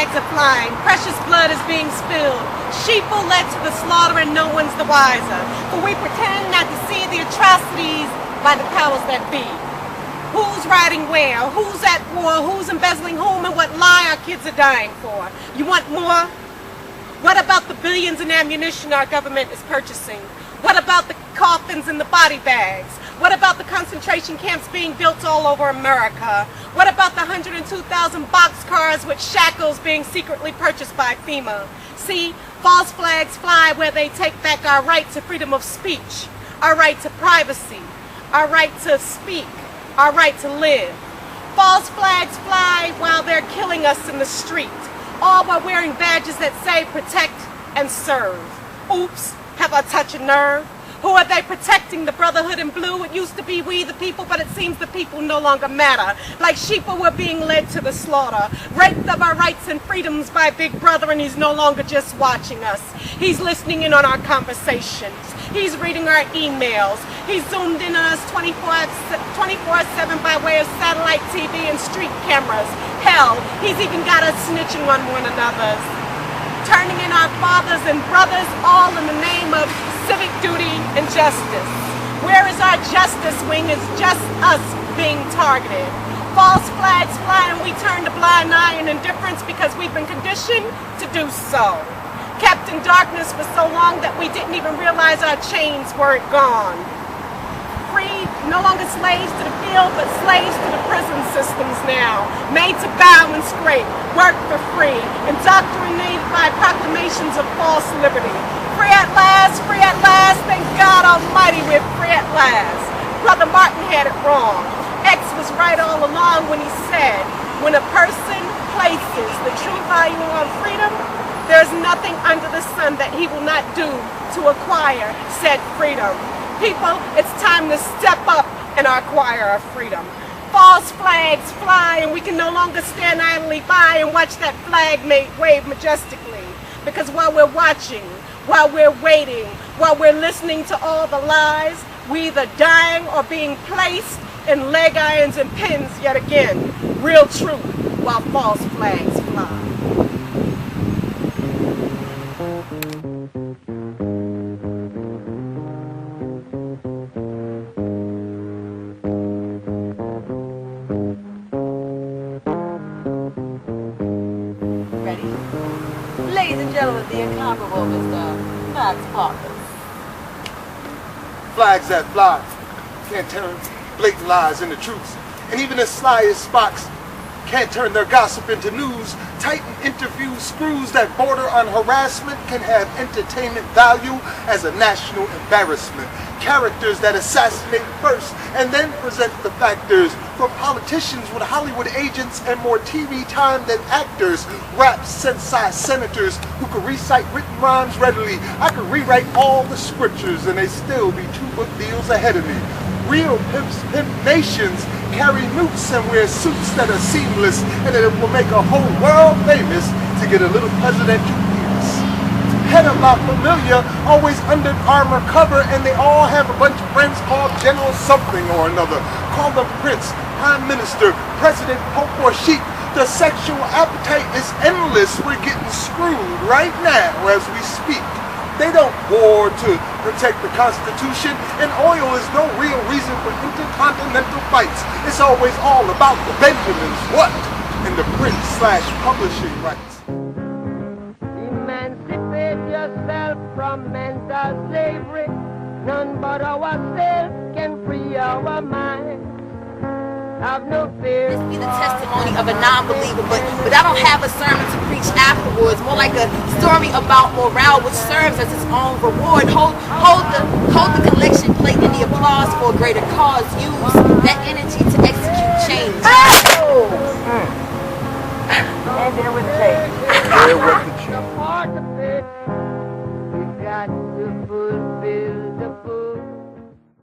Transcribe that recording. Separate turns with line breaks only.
flags are flying, precious blood is being spilled, sheep are led to the slaughter and no one's the wiser. For we pretend not to see the atrocities by the powers that be. Who's riding where? Who's at war? Who's embezzling whom, and what lie our kids are dying for? You want more? What about the billions in ammunition our government is purchasing? What about the coffins and the body bags? What about the concentration camps being built all over America? What about the 102,000 boxcars with shackles being secretly purchased by FEMA? See, false flags fly where they take back our right to freedom of speech, our right to privacy, our right to speak, our right to live. False flags fly while they're killing us in the street, all while wearing badges that say protect and serve. Oops, have I touched a nerve? Who are they protecting? The brotherhood in blue? It used to be we the people, but it seems the people no longer matter. Like sheep we're being led to the slaughter, raped of our rights and freedoms by Big Brother, and he's no longer just watching us. He's listening in on our conversations. He's reading our emails. He's zoomed in on us 24/7 by way of satellite TV and street cameras. Hell, he's even got us snitching on one another, turning in our fathers and brothers, all in the name of civic duty and justice. Where is our justice wing? It's just us being targeted. False flags fly and we turn a blind eye in indifference because we've been conditioned to do so. Kept in darkness for so long that we didn't even realize our chains weren't gone. Free, no longer slaves to the field, but slaves to the prison systems now. Made to bow and scrape, work for free, indoctrinated by proclamations of false liberty. Free at last, thank God Almighty we're free at last. Brother Martin had it wrong. X was right all along when he said, when a person places the true value on freedom, there's nothing under the sun that he will not do to acquire said freedom. People, it's time to step up and acquire our freedom. False flags fly and we can no longer stand idly by and watch that flag wave majestically. Because while we're watching, while we're waiting, while we're listening to all the lies, we either dying or being placed in leg irons and pins yet again. Real truth while false flags fly.
Ladies and gentlemen, the incomparable Mr. Max Parthas.
Flags that fly can't turn blatant lies into truths. And even the slyest Spocks can't turn their gossip into news. Titan interview screws that border on harassment can have entertainment value as a national embarrassment. Characters that assassinate first and then present the factors. For politicians with Hollywood agents and more TV time than actors. Rap sensei senators who could recite written rhymes readily. I could rewrite all the scriptures and they still be 2 book deals ahead of me. Real pimps pimp nations carry newts and wear suits that are seamless, and it will make a whole world famous to get a little presidential penis. Head of La Familia, always under armor cover, and they all have a bunch of friends called General something or another. Call them Prince, Prime Minister, President, Pope, or Sheik. The sexual appetite is endless. We're getting screwed right now as we speak. They don't war to protect the Constitution, and oil is no real reason for intercontinental fights. It's always all about the Benjamins, what? And the print/publishing rights.
Emancipate yourself from mental slavery. None but ourselves can free our minds. Have no fear.
This be the testimony of a non-believer, but I don't have a sermon to preach afterwards. More like a story about morale, which serves as its own reward. Hold the collection plate and the applause for a greater cause. Use that energy to execute change.
And there was change.
There was